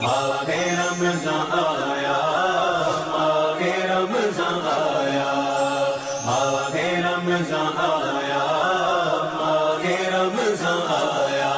آگے رمضان آیا، آگے رمضان آیا، آگے رمضان آیا، آگے رمضان آیا۔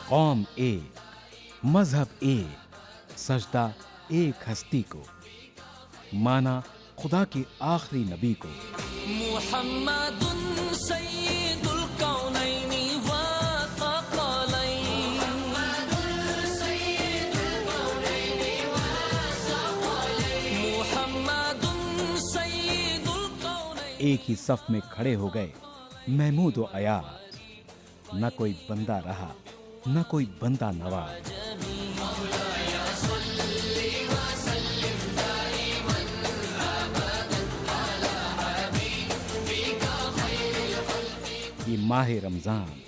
قوم ایک، مذہب ایک، سجدہ ایک ہستی کو، مانا خدا کے آخری نبی کو۔ محمد سید الکونین والثقلین، محمد سید الکونین۔ ایک ہی صف میں کھڑے ہو گئے محمود و ایاز، نہ کوئی بندہ رہا نہ کوئی بندہ نواز۔ یہ ماہ رمضان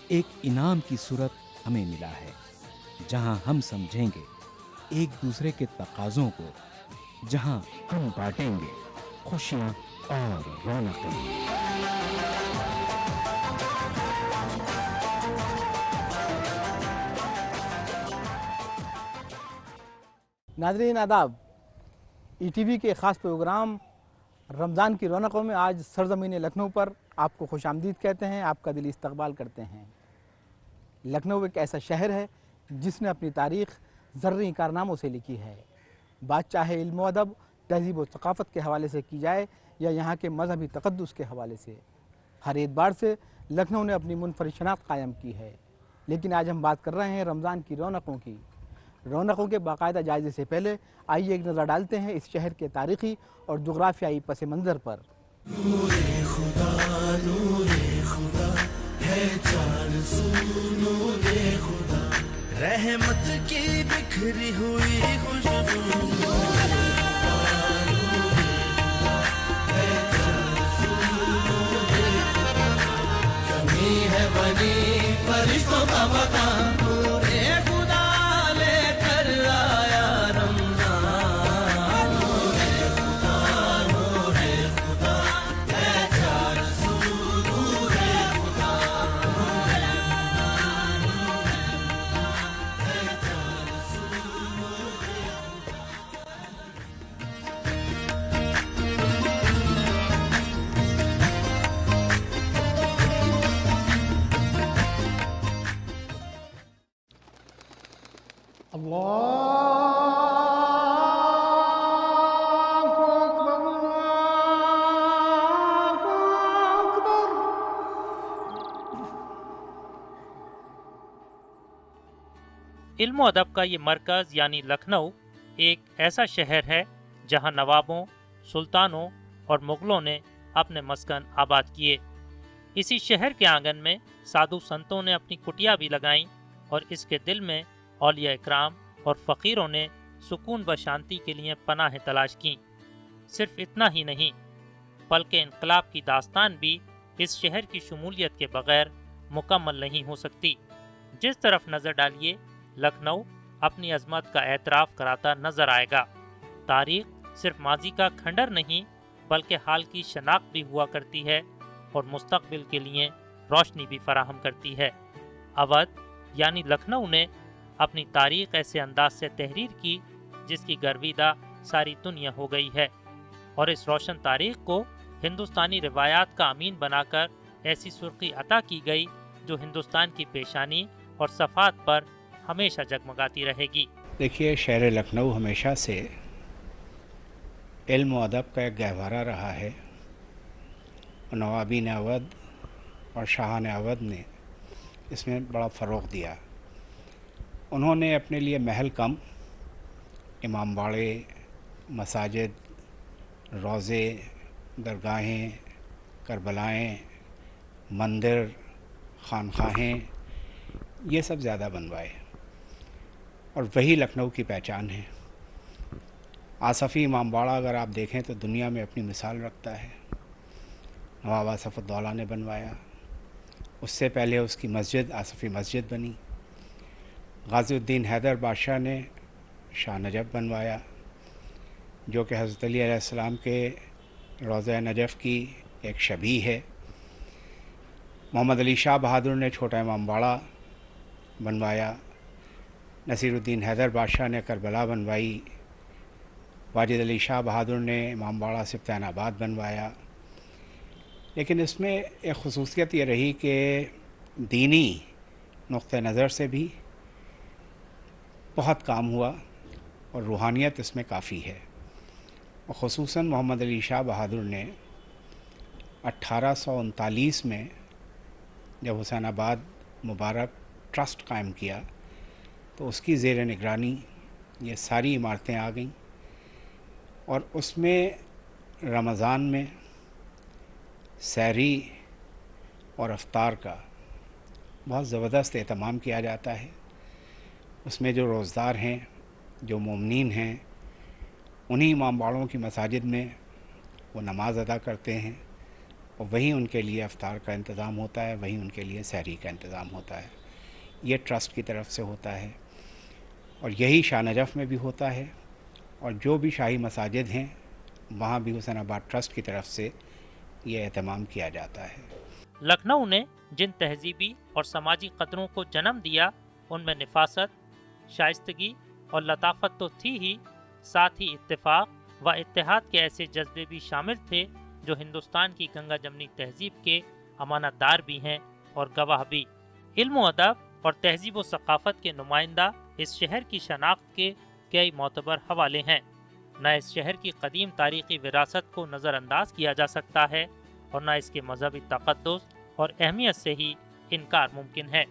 ایک انعام کی صورت ہمیں ملا ہے، جہاں ہم سمجھیں گے ایک دوسرے کے تقاضوں کو، جہاں ہم بانٹیں گے خوشیاں اور رونقیں۔ ناظرین آداب، ای ٹی وی کے خاص پروگرام رمضان کی رونقوں میں آج سرزمین لکھنؤ پر آپ کو خوش آمدید کہتے ہیں، آپ کا دلی استقبال کرتے ہیں۔ لکھنؤ ایک ایسا شہر ہے جس نے اپنی تاریخ زرعی کارناموں سے لکھی ہے۔ بات چاہے علم و ادب، تہذیب و ثقافت کے حوالے سے کی جائے یا یہاں کے مذہبی تقدس کے حوالے سے، ہر اعتبار سے لکھنؤ نے اپنی منفرد شناخت قائم کی ہے۔ لیکن آج ہم بات کر رہے ہیں رمضان کی رونقوں کی۔ رونقوں کے باقاعدہ جائزے سے پہلے آئیے ایک نظر ڈالتے ہیں اس شہر کے تاریخی اور جغرافیائی پس منظر پر۔ نور خدا ہے چار سو نور خدا، رحمت کی بکھری ہوئی خوشبو۔ کمی ہے بنی فرشتوں کا مقام، نور خدا لے کر آیا رمضان۔ نور خدا ہے چار سو نور خدا۔ علم و ادب کا یہ مرکز یعنی لکھنؤ ایک ایسا شہر ہے جہاں نوابوں، سلطانوں اور مغلوں نے اپنے مسکن آباد کیے۔ اسی شہر کے آنگن میں سادھو سنتوں نے اپنی کٹیا بھی لگائیں اور اس کے دل میں اولیاء اکرام اور فقیروں نے سکون و شانتی کے لیے پناہ تلاش کیں۔ صرف اتنا ہی نہیں بلکہ انقلاب کی داستان بھی اس شہر کی شمولیت کے بغیر مکمل نہیں ہو سکتی۔ جس طرف نظر ڈالیے لکھنؤ اپنی عظمت کا اعتراف کراتا نظر آئے گا۔ تاریخ صرف ماضی کا کھنڈر نہیں بلکہ حال کی شناخت بھی ہوا کرتی ہے اور مستقبل کے لیے روشنی بھی فراہم کرتی ہے۔ اودھ یعنی لکھنؤ نے اپنی تاریخ ایسے انداز سے تحریر کی جس کی گرویدہ ساری دنیا ہو گئی ہے، اور اس روشن تاریخ کو ہندوستانی روایات کا امین بنا کر ایسی سرخی عطا کی گئی جو ہندوستان کی پیشانی اور صفحات پر ہمیشہ جگمگاتی رہے گی۔ دیکھیے، شہر لکھنؤ ہمیشہ سے علم و ادب کا ایک گہوارہ رہا ہے۔ نوابین اودھ اور شاہان اودھ نے اس میں بڑا فروغ دیا۔ انہوں نے اپنے لیے محل کم، امام باڑے، مساجد، روضے، درگاہیں، کربلائیں، مندر، خانقاہیں، یہ سب زیادہ بنوائے۔ اور وہی لکھنؤ کی پہچان ہے۔ آصفی امام باڑہ اگر آپ دیکھیں تو دنیا میں اپنی مثال رکھتا ہے۔ نواب آصف الدولہ نے بنوایا، اس سے پہلے اس کی مسجد آصفی مسجد بنی۔ غازی الدین حیدر بادشاہ نے شاہ نجف بنوایا، جو کہ حضرت علی علیہ السلام کے روضہ نجف کی ایک شبیہ ہے۔ محمد علی شاہ بہادر نے چھوٹا امام باڑہ بنوایا۔ نصیر الدین حیدر بادشاہ نے کربلا بنوائی۔ واجد علی شاہ بہادر نے امام باڑہ سبطین آباد بنوایا۔ لیکن اس میں ایک خصوصیت یہ رہی کہ دینی نقطہ نظر سے بھی بہت کام ہوا اور روحانیت اس میں کافی ہے، اور خصوصاً محمد علی شاہ بہادر نے 1839 میں جب حسین آباد مبارک ٹرسٹ قائم کیا تو اس کی زیر نگرانی یہ ساری عمارتیں آ گئیں، اور اس میں رمضان میں سحری اور افطار کا بہت زبردست اہتمام کیا جاتا ہے۔ اس میں جو روزدار ہیں، جو مومنین ہیں، انہی امام باڑوں کی مساجد میں وہ نماز ادا کرتے ہیں، اور وہیں ان کے لیے افطار کا انتظام ہوتا ہے، وہیں ان کے لیے سحری کا انتظام ہوتا ہے۔ یہ ٹرسٹ کی طرف سے ہوتا ہے، اور یہی شاہ نجف میں بھی ہوتا ہے، اور جو بھی شاہی مساجد ہیں وہاں بھی حسین آباد ٹرسٹ کی طرف سے یہ اہتمام کیا جاتا ہے۔ لکھنؤ نے جن تہذیبی اور سماجی قدروں کو جنم دیا ان میں نفاست، شائستگی اور لطافت تو تھی ہی، ساتھ ہی اتفاق و اتحاد کے ایسے جذبے بھی شامل تھے جو ہندوستان کی گنگا جمنی تہذیب کے امانت دار بھی ہیں اور گواہ بھی۔ علم و ادب اور تہذیب و ثقافت کے نمائندہ اس شہر کی شناخت کے کئی معتبر حوالے ہیں۔ نہ اس شہر کی قدیم تاریخی وراثت کو نظر انداز کیا جا سکتا ہے، اور نہ اس کے مذہبی تقدس اور اہمیت سے ہی انکار ممکن ہے۔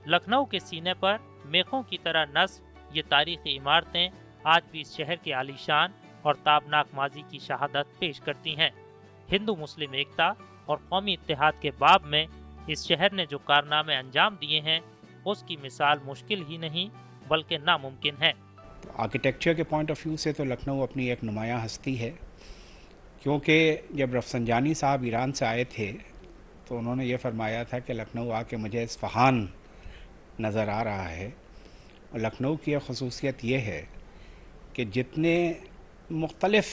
لکھنؤ کے سینے پر میخوں کی طرح نصب یہ تاریخی عمارتیں آج بھی اس شہر کے عالیشان اور تابناک ماضی کی شہادت پیش کرتی ہیں۔ ہندو مسلم ایکتا اور قومی اتحاد کے باب میں اس شہر نے جو کارنامے انجام دیے ہیں اس کی مثال مشکل ہی نہیں بلکہ ناممکن ہے۔ آرکیٹیکچر کے پوائنٹ آف ویو سے تو لکھنؤ اپنی ایک نمایاں ہستی ہے، کیونکہ جب رفسنجانی صاحب ایران سے آئے تھے تو انہوں نے یہ فرمایا تھا کہ لکھنؤ آ کے مجھے اصفہان نظر آ رہا ہے۔ اور لکھنؤ کی ایک خصوصیت یہ ہے کہ جتنے مختلف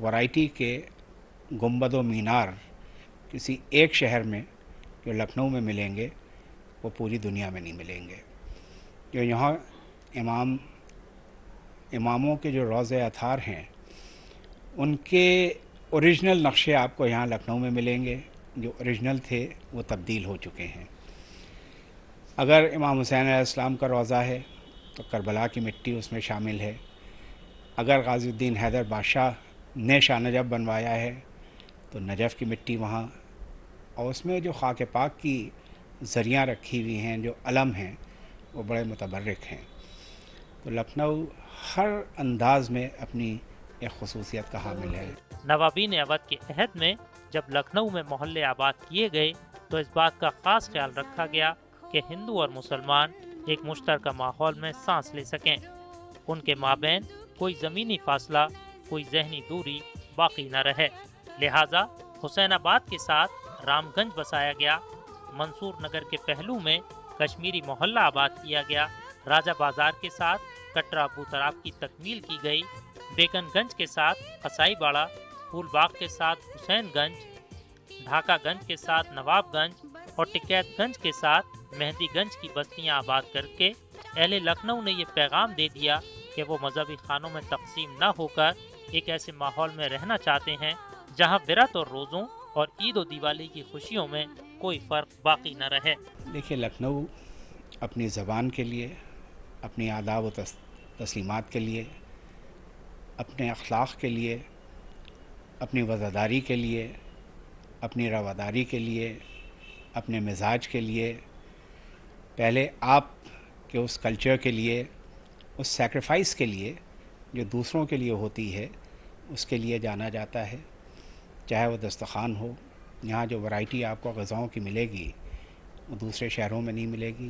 ورائٹی کے گنبد و مینار کسی ایک شہر میں جو لکھنؤ میں ملیں گے وہ پوری دنیا میں نہیں ملیں گے۔ جو یہاں اماموں کے جو روضے اطہار ہیں ان کے اوریجنل نقشے آپ کو یہاں لکھنؤ میں ملیں گے، جو اوریجنل تھے وہ تبدیل ہو چکے ہیں۔ اگر امام حسین علیہ السلام کا روضہ ہے تو کربلا کی مٹی اس میں شامل ہے۔ اگر غازی الدین حیدر بادشاہ نے شاہ نجف بنوایا ہے تو نجف کی مٹی وہاں، اور اس میں جو خاک پاک کی ذریعہ رکھی ہوئی ہیں، جو علم ہیں، وہ بڑے متبرک ہیں۔ تو لکھنؤ ہر انداز میں اپنی ایک خصوصیت کا حامل ہے۔ نوابین اودھ کے عہد میں جب لکھنؤ میں محلے آباد کیے گئے تو اس بات کا خاص خیال رکھا گیا کہ ہندو اور مسلمان ایک مشترکہ ماحول میں سانس لے سکیں، ان کے مابین کوئی زمینی فاصلہ، کوئی ذہنی دوری باقی نہ رہے۔ لہٰذا حسین آباد کے ساتھ رام گنج بسایا گیا، منصور نگر کے پہلو میں کشمیری محلہ آباد کیا گیا، راجہ بازار کے ساتھ کٹرا ابو تراب کی تکمیل کی گئی، بیگن گنج کے ساتھ قصائی باڑہ، پھول باغ کے ساتھ حسین گنج، ڈھاکہ گنج کے ساتھ نواب گنج اور ٹکیت گنج کے ساتھ مہندی گنج کی بستیاں آباد کر کے اہل لکھنؤ نے یہ پیغام دے دیا کہ وہ مذہبی خانوں میں تقسیم نہ ہو کر ایک ایسے ماحول میں رہنا چاہتے ہیں جہاں برات اور روزوں اور عید و دیوالی کی خوشیوں میں کوئی فرق باقی نہ رہے۔ دیکھیے، لکھنؤ اپنی زبان کے لیے، اپنی آداب و تسلیمات کے لیے، اپنے اخلاق کے لیے، اپنی وزاداری کے لیے، اپنی رواداری کے لیے، اپنے مزاج کے لیے، پہلے آپ کے اس کلچر کے لیے، اس سیکریفائس کے لیے جو دوسروں کے لیے ہوتی ہے، اس کے لیے جانا جاتا ہے۔ چاہے وہ دسترخوان ہو، یہاں جو ورائٹی آپ کو غذاؤں کی ملے گی وہ دوسرے شہروں میں نہیں ملے گی۔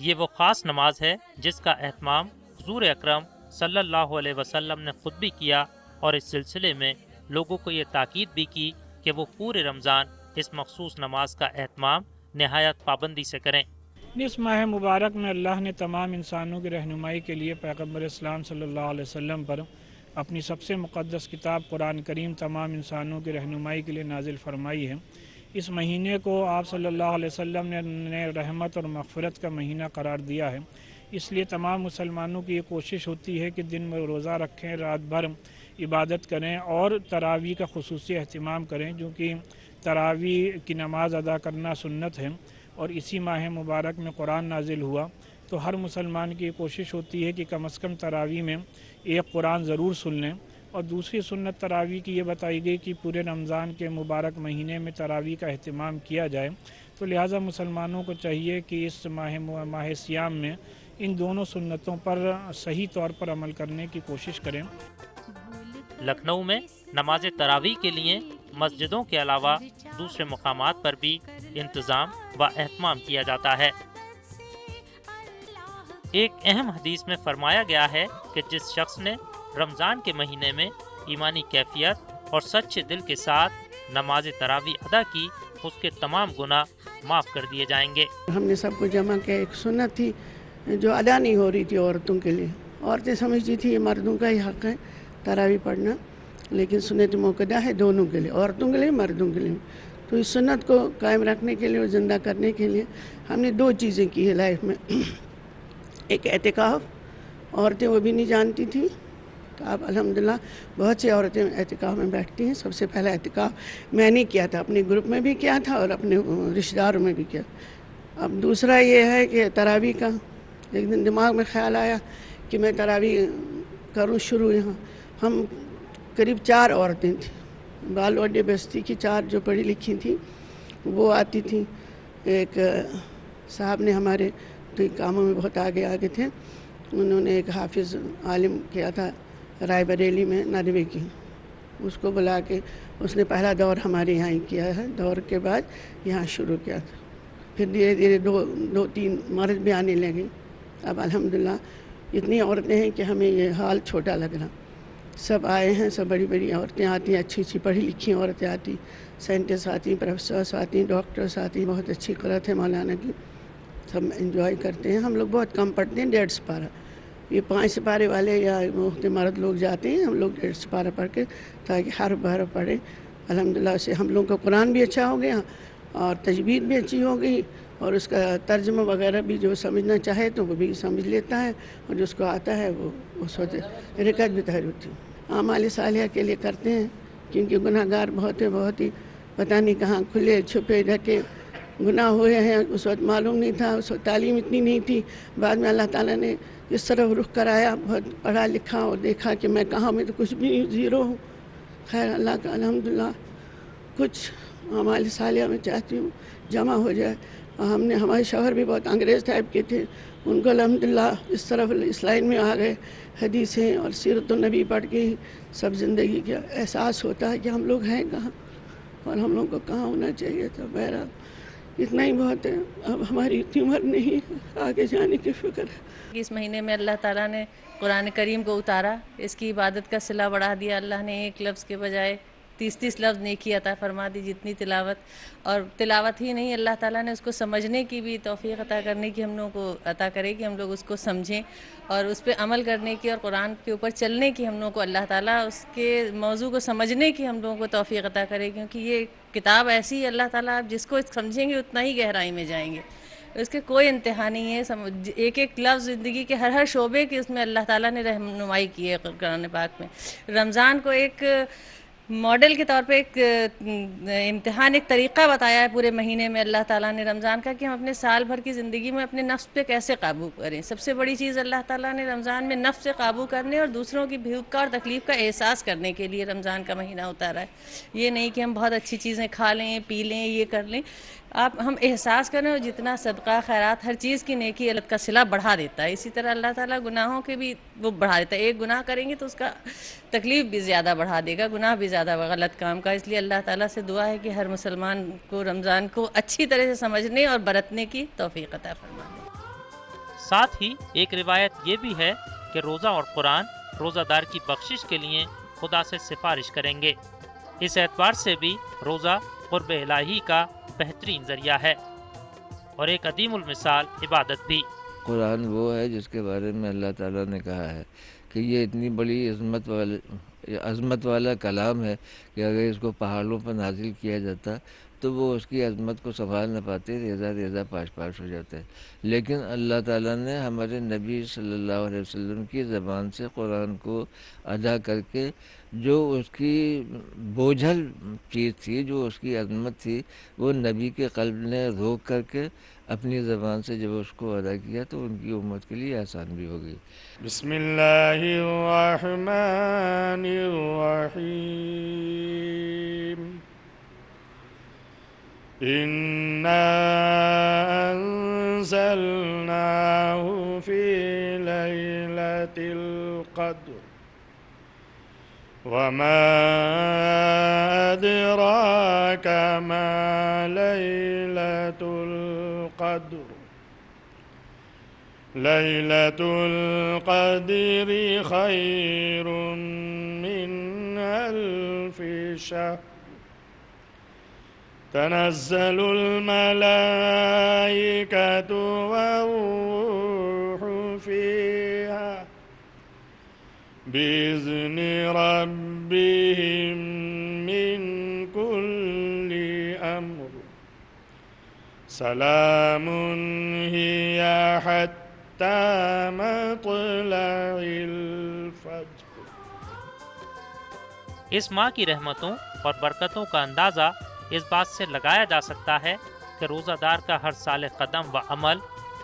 یہ وہ خاص نماز ہے جس کا اہتمام حضور اکرم صلی اللہ علیہ وسلم نے خود بھی کیا، اور اس سلسلے میں لوگوں کو یہ تاکید بھی کی کہ وہ پورے رمضان اس مخصوص نماز کا اہتمام نہایت پابندی سے کریں۔ اس ماہ مبارک میں اللہ نے تمام انسانوں کی رہنمائی کے لیے پیغمبر اسلام صلی اللہ علیہ وسلم پر اپنی سب سے مقدس کتاب قرآن کریم تمام انسانوں کی رہنمائی کے لیے نازل فرمائی ہے۔ اس مہینے کو آپ صلی اللہ علیہ وسلم نے رحمت اور مغفرت کا مہینہ قرار دیا ہے، اس لیے تمام مسلمانوں کی یہ کوشش ہوتی ہے کہ دن میں روزہ رکھیں، رات بھر عبادت کریں اور تراویح کا خصوصی اہتمام کریں، کیونکہ تراویح کی نماز ادا کرنا سنت ہے اور اسی ماہ مبارک میں قرآن نازل ہوا، تو ہر مسلمان کی یہ کوشش ہوتی ہے کہ کم از کم تراویح میں ایک قرآن ضرور سن لیں۔ اور دوسری سنت تراویح کی یہ بتائی گئی کہ پورے رمضان کے مبارک مہینے میں تراویح کا اہتمام کیا جائے، تو لہٰذا مسلمانوں کو چاہیے کہ اس ماہ سیام میں ان دونوں سنتوں پر صحیح طور پر عمل کرنے کی کوشش کریں۔ لکھنؤ میں نماز تراویح کے لیے مسجدوں کے علاوہ دوسرے مقامات پر بھی انتظام و اہتمام کیا جاتا ہے۔ ایک اہم حدیث میں فرمایا گیا ہے کہ جس شخص نے رمضان کے مہینے میں ایمانی کیفیت اور سچے دل کے ساتھ نماز تراویح ادا کی، اس کے تمام گناہ معاف کر دیے جائیں گے۔ ہم نے سب کو جمع کیا، ایک سنت تھی جو ادا نہیں ہو رہی تھی عورتوں کے لیے، عورتیں سمجھتی تھی یہ مردوں کا ہی حق ہے تراویح پڑھنا، لیکن سنت موقدہ ہے دونوں کے لیے، عورتوں کے لیے مردوں کے لیے۔ تو اس سنت کو قائم رکھنے کے لیے اور زندہ کرنے کے لیے ہم نے دو چیزیں کی ہے لائف میں، ایک اعتکاف، عورتیں وہ بھی نہیں جانتی تھیں، تو اب الحمدللہ بہت سی عورتیں اعتکاف میں بیٹھتی ہیں۔ سب سے پہلا اعتکاف میں نے کیا تھا، اپنے گروپ میں بھی کیا تھا اور اپنے رشتہ داروں میں بھی کیا۔ اب دوسرا یہ ہے کہ تراویح کا ایک دن دماغ میں خیال آیا کہ میں تراویح کروں شروع۔ یہاں ہم قریب 4 عورتیں تھیں، بالوڈے بستی کی 4 جو پڑھی لکھی تھیں وہ آتی تھیں۔ ایک صاحب نے ہمارے تو کاموں میں بہت آگے تھے، انہوں نے ایک حافظ عالم کیا تھا رائے بریلی میں ندوے کی، اس کو بلا کے اس نے پہلا دور ہمارے یہاں ہی کیا ہے، دور کے بعد یہاں شروع کیا تھا۔ پھر دھیرے دھیرے 2-3 مرد بھی آنے لگے۔ اب الحمدللہ اتنی عورتیں ہیں کہ ہمیں یہ حال چھوٹا لگ رہا۔ سب آئے ہیں، سب بڑی بڑی عورتیں آتی ہیں، اچھی پڑھی لکھی عورتیں آتی، سائنٹسٹ آتی، پروفیسرس آتی، ڈاکٹرس آتی، بہت اچھی قرأت ہے مولانا کی، سب انجوائے کرتے ہیں۔ ہم لوگ بہت کم پڑھتے ہیں، 1.5 سپارہ، یہ 5 سپارے والے یا مفت مرد لوگ جاتے ہیں، ہم لوگ 1.5 سپارہ پڑھ کے تاکہ حرف بحرف پڑھیں۔ الحمدللہ سے ہم لوگ کا قرآن بھی اچھا ہو گیا اور تجوید بھی اچھی ہو گئی، اور اس کا ترجمہ وغیرہ بھی جو سمجھنا چاہے تو وہ بھی سمجھ لیتا ہے، اور جس کو آتا ہے وہ اس وقت رکعت بھی طاہر ہوتی ہے۔ اعمال صالحہ کے لیے کرتے ہیں، کیونکہ گناہ گار بہت ہی پتہ نہیں کہاں کھلے چھپے ڈھکے گناہ ہوئے ہیں، اس وقت معلوم نہیں تھا، اس وقت تعلیم اتنی نہیں تھی، بعد میں اللہ تعالیٰ نے اس طرح رخ کرایا، بہت پڑھا لکھا اور دیکھا کہ میں کہاں، میں تو کچھ بھی نہیں، زیرو ہوں۔ خیر اللہ کا الحمدللہ کچھ اعمال صالحہ میں چاہتی ہوں جمع ہو جائے۔ ہمارے شوہر بھی بہت انگریز ٹائپ کے تھے، ان کو الحمدللہ اس طرف اس لائن میں آ گئے، حدیثیں اور سیرت النبی پڑھ کے ہی سب زندگی کا احساس ہوتا ہے کہ ہم لوگ ہیں کہاں اور ہم لوگ کو کہاں ہونا چاہیے تھا۔ بہرحال اتنا ہی بہت ہے، اب ہماری اتنی عمر نہیں، آگے جانے کی فکر ہے۔ اس مہینے میں اللہ تعالیٰ نے قرآن کریم کو اتارا، اس کی عبادت کا صلہ بڑھا دیا، اللہ نے ایک لفظ کے بجائے 30 لفظ نیکی عطا فرما دی، جتنی تلاوت، اور تلاوت ہی نہیں، اللہ تعالیٰ نے اس کو سمجھنے کی بھی توفیق عطا کرنے کی ہم لوگوں کو عطا کرے کہ ہم لوگ اس کو سمجھیں اور اس پہ عمل کرنے کی اور قرآن کے اوپر چلنے کی ہم لوگوں کو اللہ تعالیٰ اس کے موضوع کو سمجھنے کی ہم لوگوں کو توفیق عطا کرے، کیونکہ یہ کتاب ایسی ہے اللہ تعالیٰ آپ جس کو سمجھیں گے اتنا ہی گہرائی میں جائیں گے، اس کے کوئی انتہا نہیں ہے، ایک لفظ زندگی کے ہر شعبے کی اس میں اللہ تعالیٰ نے رہنمائی کی ہے قرآن پاک میں۔ رمضان کو ایک ماڈل کے طور پہ ایک امتحان، ایک طریقہ بتایا ہے پورے مہینے میں اللہ تعالیٰ نے رمضان کا، کہ ہم اپنے سال بھر کی زندگی میں اپنے نفس پہ کیسے قابو کریں۔ سب سے بڑی چیز اللہ تعالیٰ نے رمضان میں نفس سے قابو کرنے اور دوسروں کی بھوک کا اور تکلیف کا احساس کرنے کے لیے رمضان کا مہینہ اتارا ہے۔ یہ نہیں کہ ہم بہت اچھی چیزیں کھا لیں، پی لیں، یہ کر لیں، ہم احساس کریں، اور جتنا صدقہ خیرات ہر چیز کی نیکی اللہ کا صلہ بڑھا دیتا ہے، اسی طرح اللہ تعالیٰ گناہوں کے بھی وہ بڑھا دیتا ہے۔ ایک گناہ کریں گے تو اس کا تکلیف بھی زیادہ بڑھا دے گا، گناہ بھی زیادہ غلط کام کا، اس لیے اللہ تعالیٰ سے دعا ہے کہ ہر مسلمان کو رمضان کو اچھی طرح سے سمجھنے اور برتنے کی توفیق عطا فرمائے۔ ساتھ ہی ایک روایت یہ بھی ہے کہ روزہ اور قرآن روزہ دار کی بخشش کے لیے خدا سے سفارش کریں گے۔ اس اعتبار سے بھی روزہ قرب الہی کا بہترین ذریعہ ہے اور ایک عظیم المثال عبادت بھی۔ قرآن وہ ہے جس کے بارے میں اللہ تعالیٰ نے کہا ہے کہ یہ اتنی بڑی عظمت والا کلام ہے کہ اگر اس کو پہاڑوں پر نازل کیا جاتا تو وہ اس کی عظمت کو سنبھال نہ پاتے، ریزہ ریزہ پاش پاش ہو جاتے ہیں۔ لیکن اللہ تعالیٰ نے ہمارے نبی صلی اللہ علیہ وسلم کی زبان سے قرآن کو ادا کر کے جو اس کی بوجھل چیز تھی، جو اس کی عظمت تھی، وہ نبی کے قلب نے روک کر کے اپنی زبان سے جب اس کو ادا کیا تو ان کی امت کے لیے آسان بھی ہوگی۔ بسم اللہ الرحمن الرحیم۔ اِنَّا أَنزَلْنَاهُ فِي لَيْلَةِ الْقَدْرِ وَمَا أَدْرَاكَ مَا لَيْلَةُ الْقَدْرِ لَيْلَةُ الْقَدْرِ خَيْرٌ مِّنْ أَلْفِ شَهْرٍ تنزل الملائكة والروح فيها بإذن ربهم من كل أمر سلام هي حتى مطلع الفجر۔ اس ماہ کی رحمتوں اور برکتوں کا اندازہ اس بات سے لگایا جا سکتا ہے کہ روزہ دار کا ہر سال قدم و عمل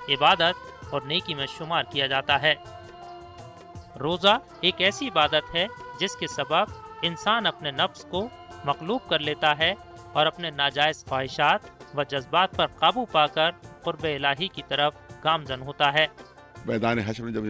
عبادت اور نیکی میں شمار کیا جاتا ہے۔ روزہ ایک ایسی عبادت ہے جس کے سبب انسان اپنے نفس کو مغلوب کر لیتا ہے اور اپنے ناجائز خواہشات و جذبات پر قابو پا کر قرب الہی کی طرف گامزن ہوتا ہے۔ میدان حشر میں جب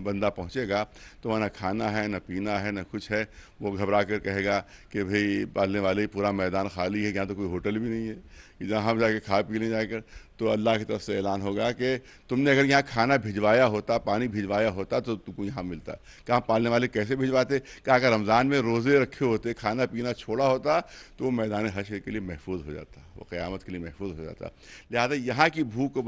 بندہ پہنچے گا تو وہاں نہ کھانا ہے، نہ پینا ہے، نہ کچھ ہے۔ وہ گھبرا کر کہے گا کہ بھئی پالنے والے پورا میدان خالی ہے، یہاں تو کوئی ہوٹل بھی نہیں ہے کہ جہاں ہم جا کے کھا پی لیں جا کر۔ تو اللہ کی طرف سے اعلان ہوگا کہ تم نے اگر یہاں کھانا بھجوایا ہوتا، پانی بھجوایا ہوتا تو تم کو یہاں ملتا۔ کہاں پالنے والے کیسے بھجواتے؟ کہ اگر رمضان میں روزے رکھے ہوتے، کھانا پینا چھوڑا ہوتا تو وہ میدان حشر کے لیے محفوظ ہو جاتا، وہ قیامت کے لیے محفوظ ہو جاتا۔ لہذا یہاں کی بھوک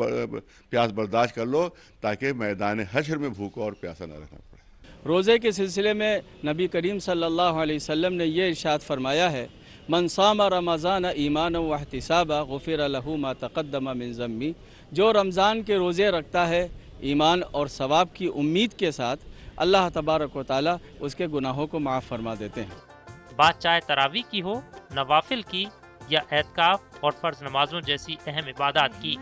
پیاس برداشت کر لو تاکہ میدان حشر میں بھوکا اور پیاسا نہ رہنا پڑے۔ روزے کے سلسلے میں نبی کریم صلی اللہ علیہ وسلم نے یہ ارشاد فرمایا ہے، من صام رمضان ایمانا واحتسابا غفر له ما تقدم من ذنبه۔ جو رمضان کے روزے رکھتا ہے ایمان اور ثواب کی امید کے ساتھ، اللہ تبارک و تعالی اس کے گناہوں کو معاف فرما دیتے ہیں۔ بات چاہے تراویح کی ہو، نوافل کی یا اعتکاف اور فرض نمازوں جیسی اہم عبادات کی،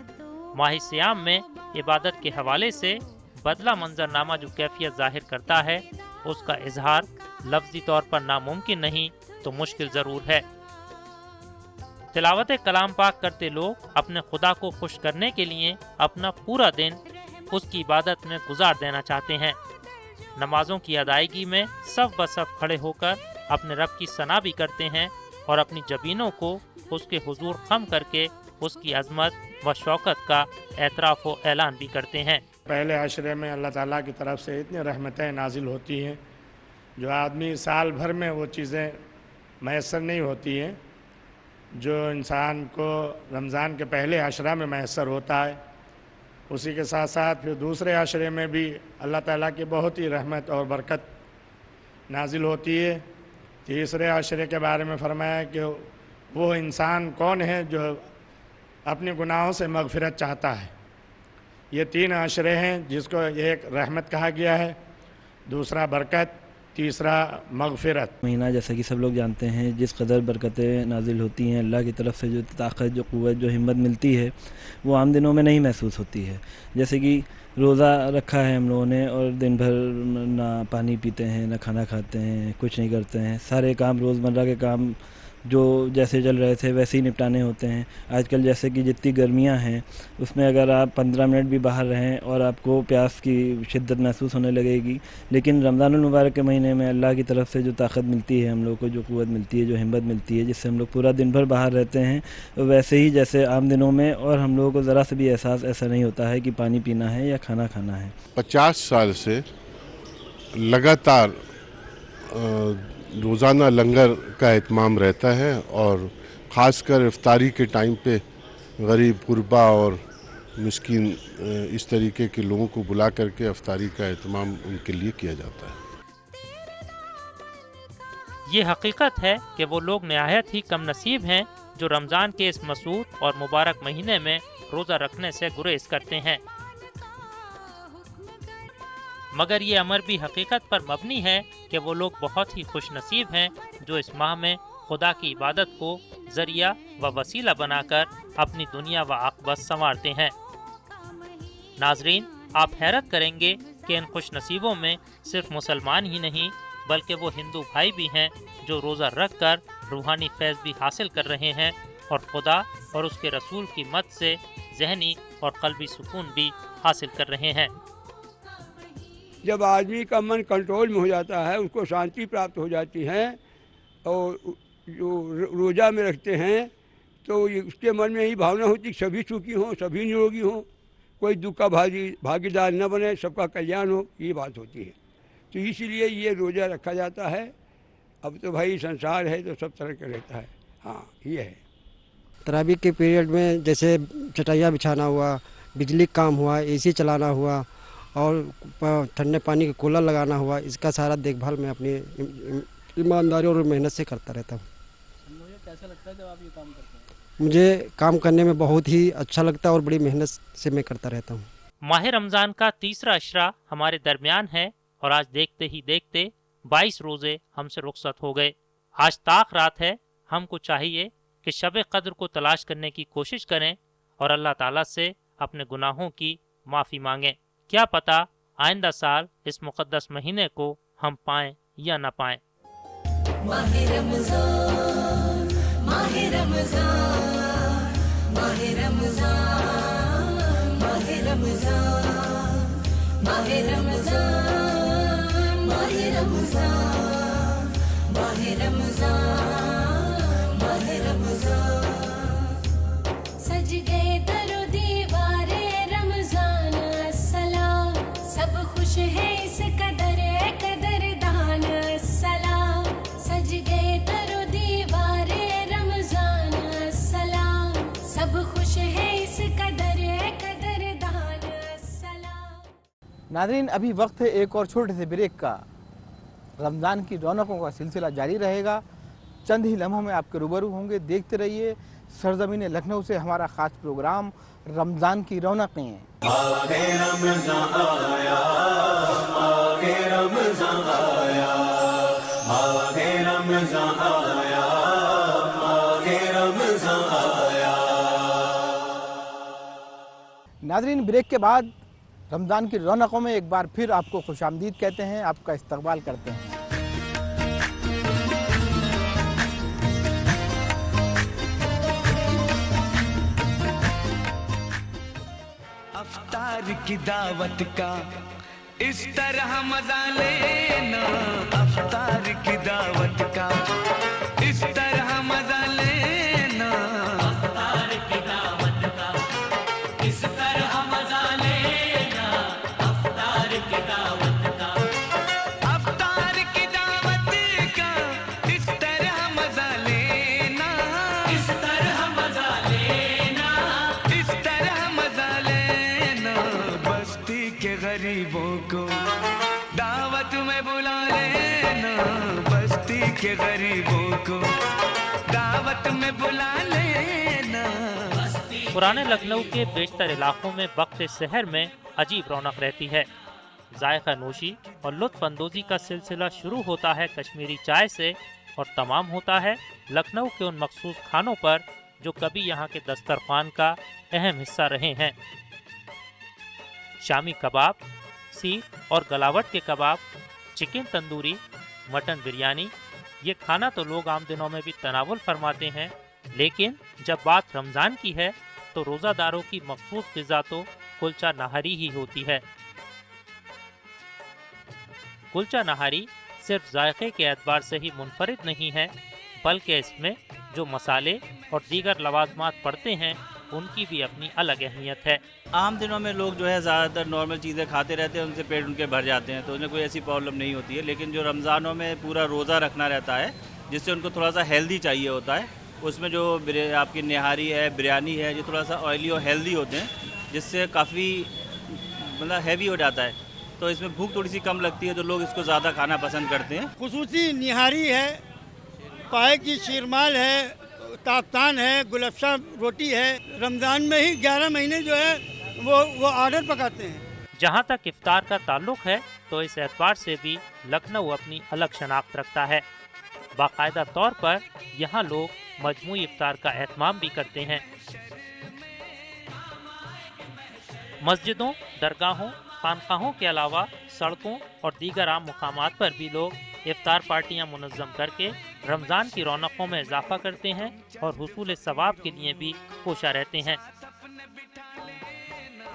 ماہ سیام میں عبادت کے حوالے سے بدلہ منظرنامہ جو کیفیت ظاہر کرتا ہے، اس کا اظہار لفظی طور پر ناممکن نہیں تو مشکل ضرور ہے۔ تلاوت کلام پاک کرتے لوگ اپنے خدا کو خوش کرنے کے لیے اپنا پورا دن اس کی عبادت میں گزار دینا چاہتے ہیں۔ نمازوں کی ادائیگی میں صف بصف کھڑے ہو کر اپنے رب کی ثنا بھی کرتے ہیں اور اپنی جبینوں کو اس کے حضور خم کر کے اس کی عظمت و شوکت کا اعتراف و اعلان بھی کرتے ہیں۔ پہلے عشرے میں اللہ تعالیٰ کی طرف سے اتنی رحمتیں نازل ہوتی ہیں جو آدمی سال بھر میں وہ چیزیں میسر نہیں ہوتی ہیں جو انسان کو رمضان کے پہلے عشرہ میں میسر ہوتا ہے۔ اسی کے ساتھ ساتھ پھر دوسرے عشرے میں بھی اللہ تعالیٰ کی بہت ہی رحمت اور برکت نازل ہوتی ہے۔ تیسرے عشرے کے بارے میں فرمایا کہ وہ انسان کون ہے جو اپنے گناہوں سے مغفرت چاہتا ہے۔ یہ تین عشرے ہیں جس کو ایک رحمت کہا گیا ہے، دوسرا برکت، تیسرا مغفرت۔ مہینہ جیسا کہ سب لوگ جانتے ہیں جس قدر برکتیں نازل ہوتی ہیں، اللہ کی طرف سے جو طاقت، جو قوت، جو ہمت ملتی ہے وہ عام دنوں میں نہیں محسوس ہوتی ہے۔ جیسے کہ روزہ رکھا ہے ہم لوگوں نے اور دن بھر نہ پانی پیتے ہیں، نہ کھانا کھاتے ہیں، کچھ نہیں کرتے ہیں، سارے کام روزمرہ کے کام جو جیسے چل رہے تھے ویسے ہی نپٹانے ہوتے ہیں. آج کل جیسے کہ جتنی گرمیاں ہیں اس میں اگر آپ 15 منٹ بھی باہر رہیں اور آپ کو پیاس کی شدت محسوس ہونے لگے گی، لیکن رمضان المبارک کے مہینے میں اللہ کی طرف سے جو طاقت ملتی ہے ہم لوگ کو، جو قوت ملتی ہے، جو ہمت ملتی ہے، جس سے ہم لوگ پورا دن بھر باہر رہتے ہیں، ویسے ہی جیسے عام دنوں میں، اور ہم لوگوں کو ذرا سے بھی احساس ایسا نہیں ہوتا ہے کہ پانی پینا ہے یا کھانا کھانا ہے. 50 سال سے لگاتار روزانہ لنگر کا اہتمام رہتا ہے، اور خاص کر افطاری کے ٹائم پہ غریب غربا اور مسکین اس طریقے کے لوگوں کو بلا کر کے افطاری کا اہتمام ان کے لیے کیا جاتا ہے. یہ حقیقت ہے کہ وہ لوگ نہایت ہی کم نصیب ہیں جو رمضان کے اس مسعود اور مبارک مہینے میں روزہ رکھنے سے گریز کرتے ہیں، مگر یہ امر بھی حقیقت پر مبنی ہے کہ وہ لوگ بہت ہی خوش نصیب ہیں جو اس ماہ میں خدا کی عبادت کو ذریعہ و وسیلہ بنا کر اپنی دنیا و عاقبت سنوارتے ہیں. ناظرین، آپ حیرت کریں گے کہ ان خوش نصیبوں میں صرف مسلمان ہی نہیں بلکہ وہ ہندو بھائی بھی ہیں جو روزہ رکھ کر روحانی فیض بھی حاصل کر رہے ہیں اور خدا اور اس کے رسول کی مدد سے ذہنی اور قلبی سکون بھی حاصل کر رہے ہیں. جب آدمی کا من کنٹرول میں ہو جاتا ہے، اس کو شانتی پراپت ہو جاتی ہے، اور جو روزہ میں رکھتے ہیں تو اس کے من میں یہی بھاونا ہوتی کہ سبھی سکھی ہوں، سبھی نروگی ہوں، کوئی دکھ کا بھاگیدار نہ بنے، سب کا کلیان ہو، یہ بات ہوتی ہے. تو اسی لیے یہ روزہ رکھا جاتا ہے. اب تو بھائی سنسار ہے تو سب طرح کا رہتا ہے. ہاں یہ ہے. تراویح کے پیریڈ میں جیسے چٹائیاں بچھانا ہوا، بجلی کام ہوا، اے سی چلانا ہوا، اور ٹھنڈے پانی کا کولر لگانا ہوا، اس کا سارا دیکھ بھال میں اپنی ایمانداری اور محنت سے کرتا رہتا ہوں. مجھے کیسا لگتا ہے جب آپ یہ کام کرتے ہیں؟ مجھے کام کرنے میں بہت ہی اچھا لگتا ہے اور بڑی محنت سے میں کرتا رہتا ہوں. ماہ رمضان کا تیسرا عشرہ ہمارے درمیان ہے اور آج دیکھتے ہی دیکھتے 22 روزے ہم سے رخصت ہو گئے. آج طاق رات ہے. ہم کو چاہیے کہ شب قدر کو تلاش کرنے کی کوشش کریں اور اللہ تعالیٰ سے اپنے گناہوں کی معافی مانگیں. کیا پتہ آئندہ سال اس مقدس مہینے کو ہم پائیں یا نہ پائیں. ماہ رمضان، ماہ رمضان، ماہ رمضان، ماہ رمضان، ماہ رمضان، ماہ رمضان، ماہ رمضان، ماہ رمضان. سج گئے در و دیوارے رمضان السلام، سب خوش ہے اس قدر قدردان السلام. سج گئے در و دیوارے رمضان السلام، سب خوش ہے اس قدر قدردان السلام. ناظرین، ابھی وقت ہے ایک اور چھوٹے سے بریک کا. رمضان کی رونقوں کا سلسلہ جاری رہے گا. چند ہی لمحوں میں آپ کے روبرو ہوں گے. دیکھتے رہیے سرزمین لکھنؤ سے ہمارا خاص پروگرام رمضان کی رونقیں. ماہ رمضان آیا، ماہ رمضان آیا، ماہ رمضان آیا، ماہ رمضان آیا. ناظرین، بریک کے بعد رمضان کی رونقوں میں ایک بار پھر آپ کو خوش آمدید کہتے ہیں، آپ کا استقبال کرتے ہیں. افطار کی دعوت کا اس طرح مزہ لینا، افطار کی دعوت کا اس طرح مزہ لینا، افطار کی دعوت کا اس طرح مزہ لینا، افطار کی دعوت کا، افطار کی دعوت کا اس طرح مزہ لینا، اس طرح مزہ لینا، اس طرح مزہ لینا. بستی کے غریبوں کو دعوت میں بلا لینا، بستی کے غریبوں کو دعوت میں بلا لینا. پرانے لکھنؤ کے بیشتر علاقوں میں وقت سحر میں عجیب رونق رہتی ہے. ذائقہ نوشی اور لطف اندوزی کا سلسلہ شروع ہوتا ہے کشمیری چائے سے اور تمام ہوتا ہے لکھنؤ کے ان مخصوص کھانوں پر جو کبھی یہاں کے دسترخوان کا اہم حصہ رہے ہیں. شامی کباب، سیخ اور گلاوٹ کے کباب، چکن تندوری، مٹن بریانی، یہ کھانا تو لوگ عام دنوں میں بھی تناول فرماتے ہیں، لیکن جب بات رمضان کی ہے تو روزہ داروں کی مخصوص غذا تو کلچہ نہاری ہی ہوتی ہے۔ کلچہ نہاری صرف ذائقے کے اعتبار سے ہی منفرد نہیں ہے، بلکہ اس میں جو مسالے اور دیگر لوازمات پڑتے ہیں ان کی بھی اپنی الگ اہمیت ہے۔ عام دنوں میں لوگ جو ہے زیادہ تر نارمل چیزیں کھاتے رہتے ہیں، ان سے پیٹ ان کے بھر جاتے ہیں، تو انہیں کوئی ایسی پرابلم نہیں ہوتی ہے، لیکن جو رمضانوں میں پورا روزہ رکھنا رہتا ہے جس سے ان کو تھوڑا سا ہیلدی چاہیے ہوتا ہے، اس میں جو آپ کی نہاری ہے، بریانی ہے، یہ تھوڑا سا آئلی اور ہیلدی ہوتے ہیں، جس سے کافی مطلب ہیوی ہو جاتا ہے، تو اس میں بھوک تھوڑی سی کم لگتی ہے، تو لوگ اس کو زیادہ کھانا پسند کرتے ہیں۔ خصوصی نہاری ہے، پائے کی شیرمال ہے، تافتان ہے، گل افشاں روٹی ہے۔ رمضان میں ہی 11 مہینے جو ہے وہ آرڈر پکاتے ہیں۔ جہاں تک افطار کا تعلق ہے تو اس اعتبار سے بھی لکھنؤ اپنی الگ شناخت رکھتا ہے۔ باقاعدہ طور پر یہاں لوگ مجموعی افطار کا اہتمام بھی کرتے ہیں۔ مسجدوں، درگاہوں، خانقاہوں کے علاوہ سڑکوں اور دیگر عام مقامات پر بھی لوگ افطار پارٹیاں منظم کر کے رمضان کی رونقوں میں اضافہ کرتے ہیں اور حصول ثواب کے لیے بھی کوشاں رہتے ہیں۔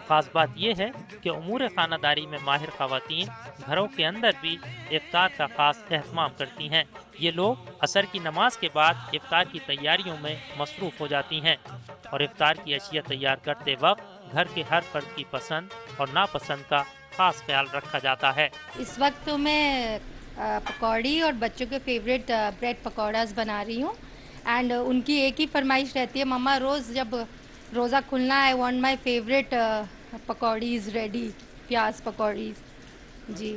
خاص بات یہ ہے کہ امور خانہ داری میں ماہر خواتین گھروں کے اندر بھی افطار کا خاص اہتمام کرتی ہیں۔ یہ لوگ عصر کی نماز کے بعد افطار کی تیاریوں میں مصروف ہو جاتی ہیں اور افطار کی اشیاء تیار کرتے وقت گھر کے ہر فرد کی پسند اور ناپسند کا خاص خیال رکھا جاتا ہے۔ اس وقت تو میں پکوڑی اور بچوں کے فیوریٹ بریڈ پکوڑاز بنا رہی ہوں، اینڈ ان کی ایک ہی فرمائش رہتی ہے، مما روز جب روزہ کھلنا ہے وانٹ مائی فیوریٹ پکوڑیز ریڈی، پیاز پکوڑیز۔ جی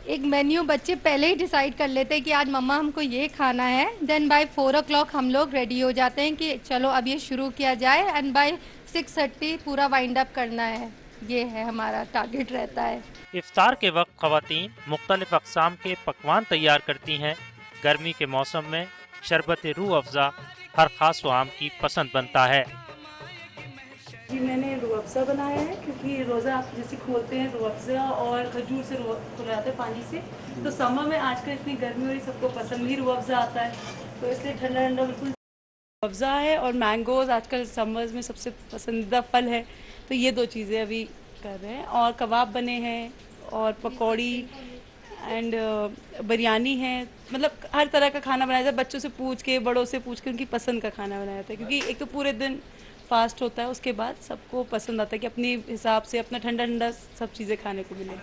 ایک مینیو بچے پہلے ہی ڈیسائیڈ کر لیتے ہیں کہ آج مما ہم کو یہ کھانا ہے، دین بائی 4 o'clock ہم لوگ ریڈی ہو جاتے ہیں کہ چلو اب یہ شروع کیا جائے، اینڈ بائی 6:30 پورا وائنڈ اپ کرنا ہے۔ یہ ہے ہمارا ٹارگٹ رہتا ہے۔ افطار کے وقت خواتین مختلف اقسام کے پکوان تیار کرتی ہیں۔ گرمی کے موسم میں شربت روح افزا ہر خاص و عام کی پسند بنتا ہے۔ جی میں نے روح افزا بنایا ہے، کیونکہ روزہ آپ جیسے کھولتے ہیں روح افزا اور کھجور سے کھلاتے ہیں پانی سے، تو سمر میں آج کل اتنی گرمی ہو رہی، سب کو پسند ہی روح افزا آتا ہے، تو اس لیے ٹھنڈا ٹھنڈا بالکل روح افزا ہے۔ اور مینگوز آج کل سمرز میں سب سے پسندیدہ پھل ہے، تو یہ 2 چیزیں ابھی کر رہے ہیں۔ اور کباب بنے ہیں اور پکوڑی اینڈ بریانی ہے، مطلب ہر طرح کا کھانا بنایا جاتا ہے، بچوں سے پوچھ کے بڑوں سے پوچھ کے ان کی پسند کا کھانا بنایا جاتا ہے، کیونکہ ایک تو پورے دن فاسٹ ہوتا ہے، اس کے بعد سب کو پسند آتا ہے کہ اپنی حساب سے اپنا ٹھنڈا ٹھنڈا سب چیزیں کھانے کو ملے۔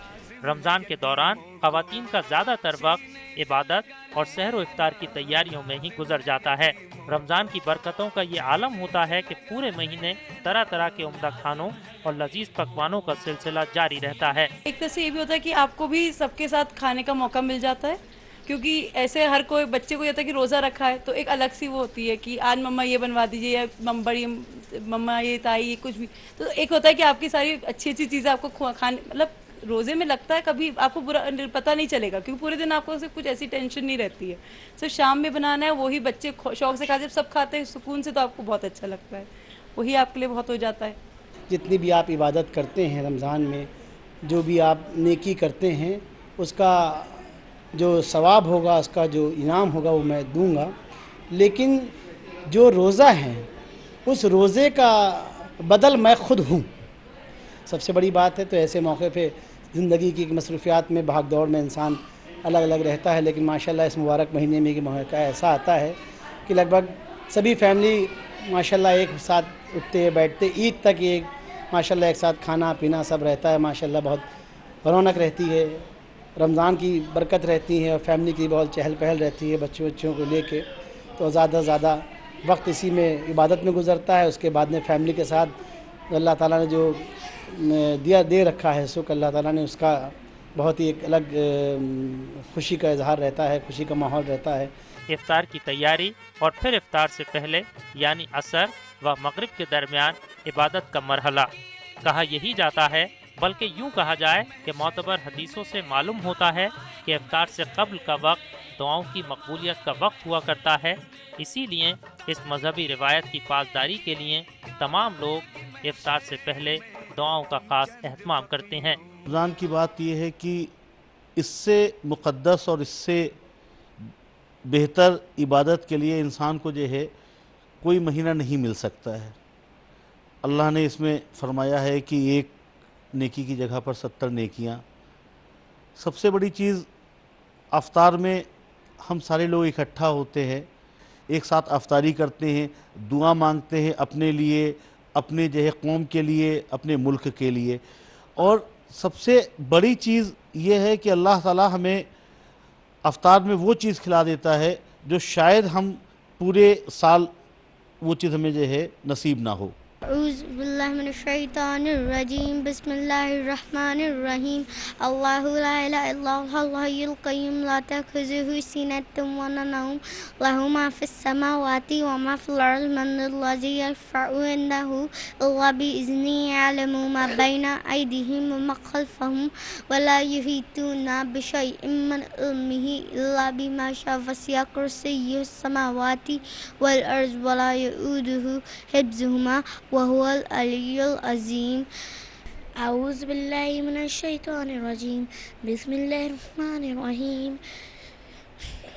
رمضان کے دوران خواتین کا زیادہ تر وقت عبادت اور سحر و افطار کی تیاریوں میں ہی گزر جاتا ہے۔ رمضان کی برکتوں کا یہ عالم ہوتا ہے کہ پورے مہینے طرح طرح کے عمدہ کھانوں اور لذیذ پکوانوں کا سلسلہ جاری رہتا ہے۔ ایک طرح سے یہ بھی ہوتا ہے کہ آپ کو بھی سب کے ساتھ کھانے کا موقع مل جاتا ہے، کیونکہ ایسے ہر کوئی بچے کو یہ ہوتا ہے کہ روزہ رکھا ہے، تو ایک الگ سی وہ ہوتی ہے کہ آج مما یہ بنوا دیجیے، یا بڑی مما یہ تائی یہ کچھ بھی، تو ایک ہوتا ہے کہ آپ کی ساری اچھی اچھی چیزیں آپ کو کھانے، مطلب روزے میں لگتا ہے کبھی آپ کو برا پتہ نہیں چلے گا، کیونکہ پورے دن آپ کو کچھ ایسی ٹینشن نہیں رہتی ہے، صرف شام میں بنانا ہے، وہی بچے شوق سے کھاتے ہیں، سب کھاتے ہیں سکون سے، تو آپ کو بہت اچھا لگتا ہے، وہی آپ کے لیے بہت ہو جاتا ہے۔ جتنی بھی آپ عبادت کرتے ہیں رمضان میں، جو بھی آپ نیکی کرتے ہیں، اس کا جو ثواب ہوگا، اس کا جو انعام ہوگا وہ میں دوں گا، لیکن جو روزہ ہے اس روزے کا بدل میں خود ہوں، سب سے بڑی بات ہے۔ تو ایسے موقع پہ زندگی کی مصروفیات میں بھاگ دوڑ میں انسان الگ الگ رہتا ہے، لیکن ماشاءاللہ اس مبارک مہینے میں ایک موقع ایسا آتا ہے کہ لگ بھگ سبھی فیملی ماشاءاللہ ایک ساتھ اٹھتے بیٹھتے، عید تک یہ ماشاءاللہ ایک ساتھ کھانا پینا سب رہتا ہے، ماشاءاللہ بہت رونق رہتی ہے، رمضان کی برکت رہتی ہے، اور فیملی کی بہت چہل پہل رہتی ہے بچوں کو لے کے، تو زیادہ سے زیادہ وقت اسی میں عبادت میں گزرتا ہے۔ اس کے بعد میں فیملی کے ساتھ اللہ تعالیٰ نے جو دے رکھا ہے سکھ، اللہ تعالیٰ نے اس کا بہت ہی ایک الگ خوشی کا اظہار رہتا ہے، خوشی کا ماحول رہتا ہے۔ افطار کی تیاری اور پھر افطار سے پہلے یعنی عصر و مغرب کے درمیان عبادت کا مرحلہ کہا یہی جاتا ہے، بلکہ یوں کہا جائے کہ معتبر حدیثوں سے معلوم ہوتا ہے کہ افطار سے قبل کا وقت دعاؤں کی مقبولیت کا وقت ہوا کرتا ہے، اسی لیے اس مذہبی روایت کی پاسداری کے لیے تمام لوگ افطار سے پہلے دعاؤں کا خاص اہتمام کرتے ہیں۔ رمضان کی بات یہ ہے کہ اس سے مقدس اور اس سے بہتر عبادت کے لیے انسان کو جو ہے کوئی مہینہ نہیں مل سکتا ہے۔ اللہ نے اس میں فرمایا ہے کہ ایک نیکی کی جگہ پر 70 نیکیاں۔ سب سے بڑی چیز افطار میں ہم سارے لوگ اکٹھا ہوتے ہیں، ایک ساتھ افطاری کرتے ہیں، دعا مانگتے ہیں اپنے لیے، اپنے جو ہے قوم کے لیے، اپنے ملک کے لیے۔ اور سب سے بڑی چیز یہ ہے کہ اللہ تعالی ہمیں افطار میں وہ چیز کھلا دیتا ہے جو شاید ہم پورے سال وہ چیز ہمیں جو ہے نصیب نہ ہو۔ اعوذ باللہ من الشیطان الرجیم، بسم اللہ الرحمن الرحیم۔ اللہ لا الہ الا اللہ الحی القیوم لا تأخذہ سنۃ ولا نوم لہ ما فی السماوات وما فی الارض من الذی یشفع عنده الا بإذنہ یعلم ما بین ایدیہم وما خلفہم ولا یحیطون بشیء من علمہ الا بما شاء وسع کرسیہ السماوات والارض ولا یؤودہ حفظہما وهو العلی العظیم۔ اعوذ باللہ من الشیطان الرجیم، بسم اللہ الرحمن الرحیم۔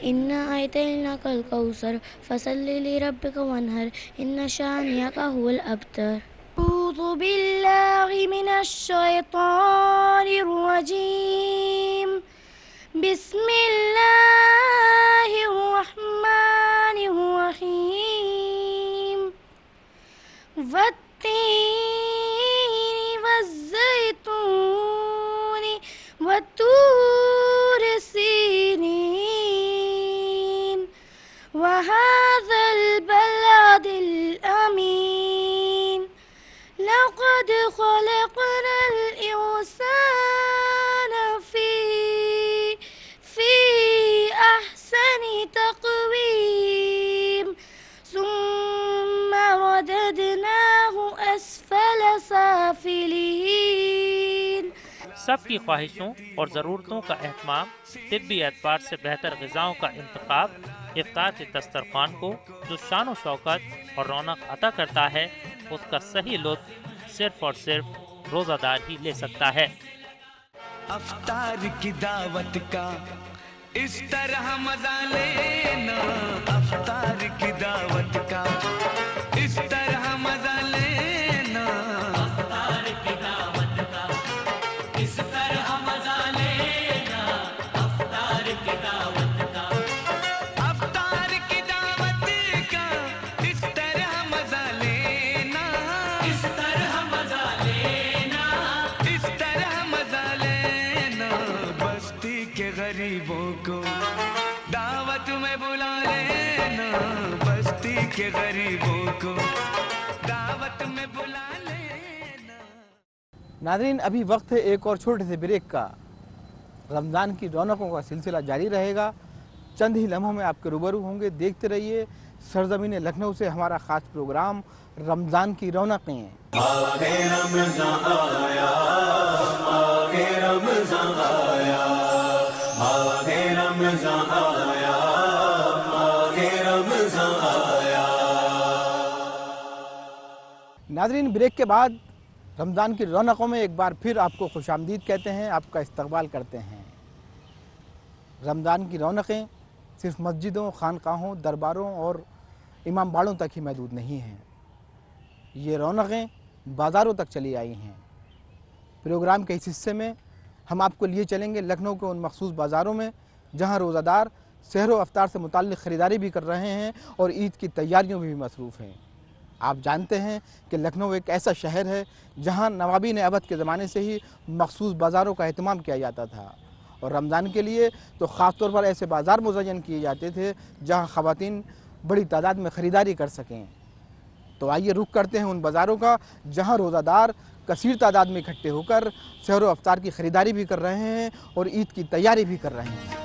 انا اعطیناک الکوثر فصل لربک وانحر ان شانئک هو الابتر۔ اعوذ باللہ من الشیطان الرجیم، بسم اللہ الرحمن الرحیم۔ والتین والزیتون وطور سینین وهذا البلد الأمین لقد خلقنا الإنسان في أحسن تقویم ثم رددناه اسفل سافلین۔ سب کی خواہشوں اور ضرورتوں کا اہتمام، طبی اعتبار سے بہتر غذاؤں کا انتخاب، افطار کے دسترخوان کو جو شان و شوکت اور رونق عطا کرتا ہے، اس کا صحیح لطف صرف اور صرف روزہ دار ہی لے سکتا ہے۔ افطار کی دعوت کا اس طرح مزہ لینا، افطار کی دعوت کا اس طرح مزہ لینا، افطار کی دعوت کا اس طرح مزہ لینا، افطار کی دعوت کا، افطار کی دعوت کا اس طرح مزہ لینا، اس طرح مزہ لینا، اس طرح مزہ لینا، بستی کے غریبوں کو دعوت میں بلا لینا، بستی کے غریبوں کو دعوت میں بلا لینا۔ ناظرین، ابھی وقت ہے ایک اور چھوٹے سے بریک کا۔ رمضان کی رونقوں کا سلسلہ جاری رہے گا، چند ہی لمحوں میں آپ کے روبرو ہوں گے۔ دیکھتے رہیے سرزمین لکھنؤ سے ہمارا خاص پروگرام رمضان کی رونقیں۔ آگے رمضان آیا، آگے رمضان آیا، آگے رمضان آیا، آگے رمضان آیا۔ ناظرین، بریک کے بعد رمضان کی رونقوں میں ایک بار پھر آپ کو خوش آمدید کہتے ہیں، آپ کا استقبال کرتے ہیں۔ رمضان کی رونقیں صرف مسجدوں، خانقاہوں، درباروں اور امام باڑوں تک ہی محدود نہیں ہیں، یہ رونقیں بازاروں تک چلی آئی ہیں۔ پروگرام کے اس حصے میں ہم آپ کو لیے چلیں گے لکھنؤ کے ان مخصوص بازاروں میں جہاں روزہ دار سحر و افطار سے متعلق خریداری بھی کر رہے ہیں اور عید کی تیاریوں میں بھی مصروف ہیں۔ آپ جانتے ہیں کہ لکھنؤ ایک ایسا شہر ہے جہاں نوابین اودھ کے زمانے سے ہی مخصوص بازاروں کا اہتمام کیا جاتا تھا، اور رمضان کے لیے تو خاص طور پر ایسے بازار مزین کیے جاتے تھے جہاں خواتین بڑی تعداد میں خریداری کر سکیں۔ تو آئیے رخ کرتے ہیں ان بازاروں کا جہاں روزہ دار کثیر تعداد میں اکٹھے ہو کر سحر و افطار کی خریداری بھی کر رہے ہیں اور عید کی تیاری بھی کر رہے ہیں۔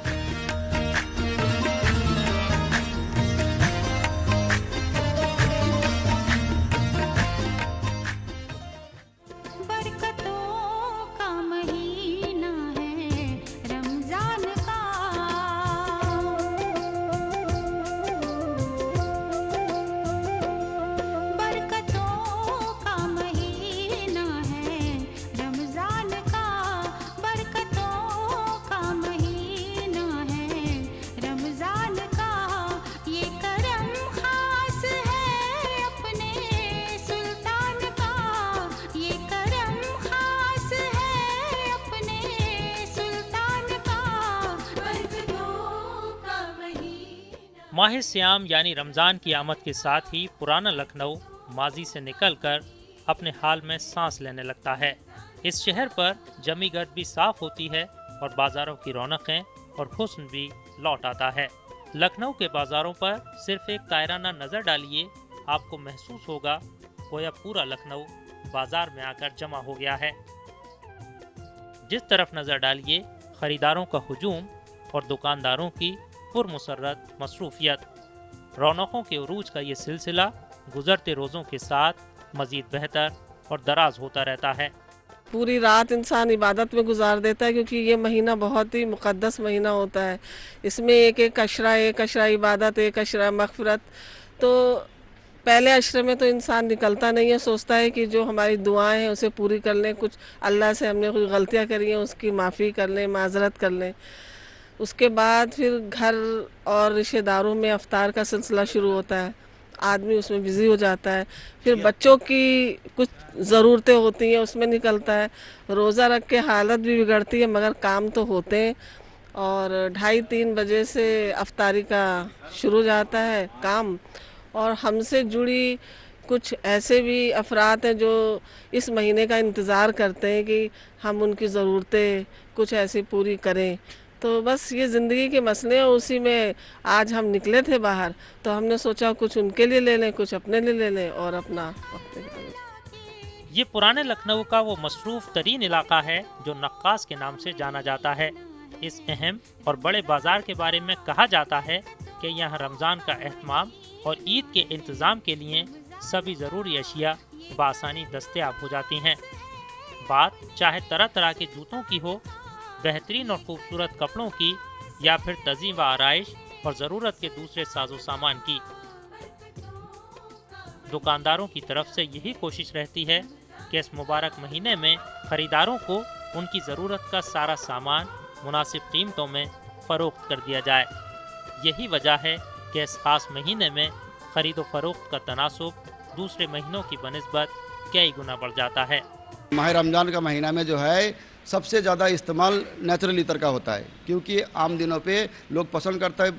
برکتوں کا ماہ سیام یعنی رمضان کی آمد کے ساتھ ہی پرانا لکھنؤ ماضی سے نکل کر اپنے حال میں سانس لینے لگتا ہے۔ اس شہر پر جمی گرد بھی صاف ہوتی ہے اور بازاروں کی رونقیں اور حسن بھی لوٹ آتا ہے۔ لکھنؤ کے بازاروں پر صرف ایک قائرانہ نظر ڈالیے، آپ کو محسوس ہوگا گویا پورا لکھنؤ بازار میں آ کر جمع ہو گیا ہے۔ جس طرف نظر ڈالیے خریداروں کا ہجوم اور دکانداروں کی پرمسرت مصروفیت۔ رونقوں کے عروج کا یہ سلسلہ گزرتے روزوں کے ساتھ مزید بہتر اور دراز ہوتا رہتا ہے۔ پوری رات انسان عبادت میں گزار دیتا ہے، کیونکہ یہ مہینہ بہت ہی مقدس مہینہ ہوتا ہے۔ اس میں ایک ایک اشرہ عبادت، ایک اشرہ مغفرت۔ تو پہلے اشرے میں تو انسان نکلتا نہیں ہے، سوچتا ہے کہ جو ہماری دعائیں ہیں اسے پوری کر لیں، کچھ اللہ سے ہم نے کوئی غلطیاں کری ہیں اس کی معافی کر لیں، معذرت کر لیں۔ اس کے بعد پھر گھر اور رشتہ داروں میں افطار کا سلسلہ شروع ہوتا ہے، آدمی اس میں بزی ہو جاتا ہے۔ پھر بچوں کی کچھ ضرورتیں ہوتی ہیں اس میں نکلتا ہے۔ روزہ رکھ کے حالت بھی بگڑتی ہے مگر کام تو ہوتے ہیں، اور 2:30-3 بجے سے افطاری کا شروع جاتا ہے کام۔ اور ہم سے جڑی کچھ ایسے بھی افراد ہیں جو اس مہینے کا انتظار کرتے ہیں کہ ہم ان کی ضرورتیں کچھ ایسی پوری کریں۔ تو بس یہ زندگی کے مسئلے ہیں، اسی میں آج ہم نکلے تھے باہر، تو ہم نے سوچا کچھ ان کے لیے لے لیں، کچھ اپنے لیے لے لیں اور اپنا وقت نکالیں۔ یہ پرانے لکھنؤ کا وہ مصروف ترین علاقہ ہے جو نقاص کے نام سے جانا جاتا ہے۔ اس اہم اور بڑے بازار کے بارے میں کہا جاتا ہے کہ یہاں رمضان کا اہتمام اور عید کے انتظام کے لیے سبھی ضروری اشیاء بآسانی دستیاب ہو جاتی ہیں۔ بات چاہے طرح طرح کے جوتوں کی ہو، بہترین اور خوبصورت کپڑوں کی، یا پھر تزئین و آرائش اور ضرورت کے دوسرے ساز و سامان کی۔ دکانداروں کی طرف سے یہی کوشش رہتی ہے کہ اس مبارک مہینے میں خریداروں کو ان کی ضرورت کا سارا سامان مناسب قیمتوں میں فروخت کر دیا جائے۔ یہی وجہ ہے کہ اس خاص مہینے میں خرید و فروخت کا تناسب دوسرے مہینوں کی بنسبت کئی گنا بڑھ جاتا ہے۔ ماہ رمضان کا مہینہ میں جو ہے سب سے زیادہ استعمال نیچرل عطر کا ہوتا ہے، کیونکہ عام دنوں پہ لوگ پسند کرتا ہے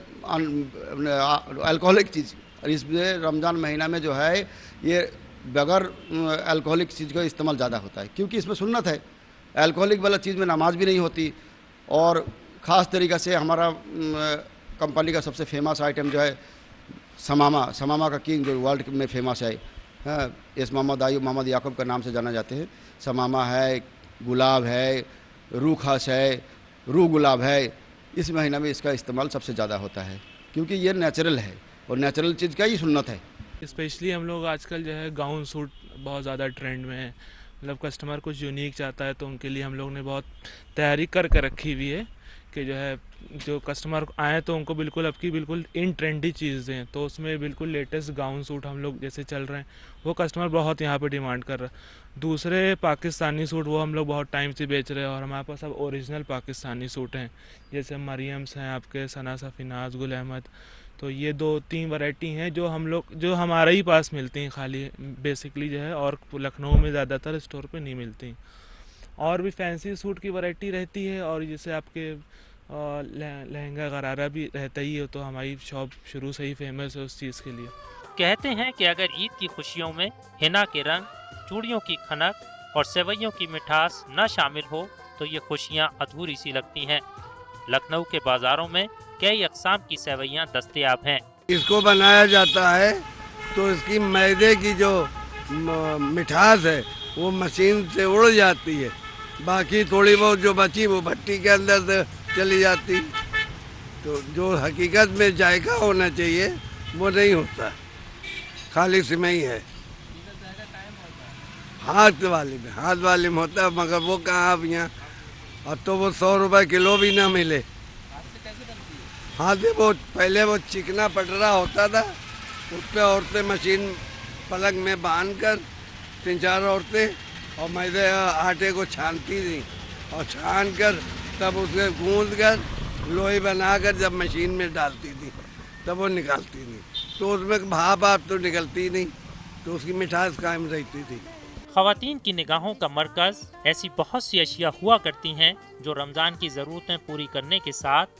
الکوہلک چیز، اور اس میں رمضان مہینہ میں جو ہے یہ بغیر الکوہلک چیز کا استعمال زیادہ ہوتا ہے، کیونکہ اس میں سنت ہے۔ الکوہلک والا چیز میں نماز بھی نہیں ہوتی، اور خاص طریقہ سے ہمارا کمپنی کا سب سے فیمس آئٹم جو ہے سماما کا کنگ جو ورلڈ میں فیمس ہے، اس محمد یعقوب کا نام سے جانا جاتے ہیں۔ سماما ہے، گلاب ہے، روح خاص ہے، روح گلاب ہے۔ اس مہینہ میں اس کا استعمال سب سے زیادہ ہوتا ہے، کیونکہ یہ نیچرل ہے اور نیچرل چیز کا ہی سنت ہے۔ اسپیشلی ہم لوگ آج کل جو ہے گاؤن سوٹ بہت زیادہ ٹرینڈ میں ہے، مطلب کسٹمر کچھ یونیک چاہتا ہے تو ان کے لیے ہم لوگ نے بہت تیاری کر کے رکھی ہوئی ہے کہ جو ہے جو کسٹمر آئیں تو ان کو بالکل اب کی بالکل ان ٹرینڈی چیز دیں، تو اس میں بالکل لیٹسٹ گاؤن سوٹ ہم لوگ جیسے چل رہے ہیں وہ کسٹمر بہت یہاں پہ ڈیمانڈ کر رہا ہے۔ دوسرے پاکستانی سوٹ وہ ہم لوگ بہت ٹائم سے بیچ رہے ہیں، اور ہمارے پاس اب اوریجنل پاکستانی سوٹ ہیں، جیسے مریمس ہیں آپ کے، ثنا صفیناز، گل احمد۔ تو یہ 2-3 ورائٹی ہیں جو ہمارے ہی پاس ملتی ہیں خالی بیسکلی جو ہے، اور لکھنؤ میں زیادہ تر اسٹور پہ نہیں ملتی۔ اور بھی فینسی سوٹ کی ورائٹی رہتی ہے، اور جیسے آپ کے لہنگا غرارہ بھی رہتا ہی ہے، تو ہماری شاپ شروع سے ہی فیمس ہے اس چیز کے لیے۔ کہتے ہیں کہ اگر عید کی خوشیوں میں حنا کے رنگ، چوڑیوں کی کھنک اور سیویوں کی مٹھاس نہ شامل ہو تو یہ خوشیاں ادھوری سی لگتی ہیں۔ لکھنؤ کے بازاروں میں کئی اقسام کی سیویاں دستیاب ہیں۔ اس کو بنایا جاتا ہے تو اس کی میدے کی جو مٹھاس ہے وہ مشین سے اڑ جاتی ہے، باقی تھوڑی بہت جو بچی وہ بھٹی کے اندر سے چلی جاتی، تو جو حقیقت میں ذائقہ ہونا چاہیے وہ نہیں ہوتا، خالی سمئی ہے۔ ہاتھ والی میں ہوتا ہے، مگر وہ کہاں اب یہاں، اب تو وہ 100 روپے کلو بھی نہ ملے۔ ہاتھ میں وہ پہلے وہ چکنا پٹرا ہوتا تھا، اس پہ عورتیں مشین پلنگ میں باندھ کر 3-4 عورتیں اور میدے آٹے کو چھانتی تھیں، اور چھان کر تب اسے گوندھ کر لوئی بنا کر جب مشین میں ڈالتی تھی تب وہ نکالتی تھی، تو اس میں بھاپ تو نکلتی نہیں، تو اس کی مٹھاس قائم رہتی تھی۔ خواتین کی نگاہوں کا مرکز ایسی بہت سی اشیاء ہوا کرتی ہیں جو رمضان کی ضرورتیں پوری کرنے کے ساتھ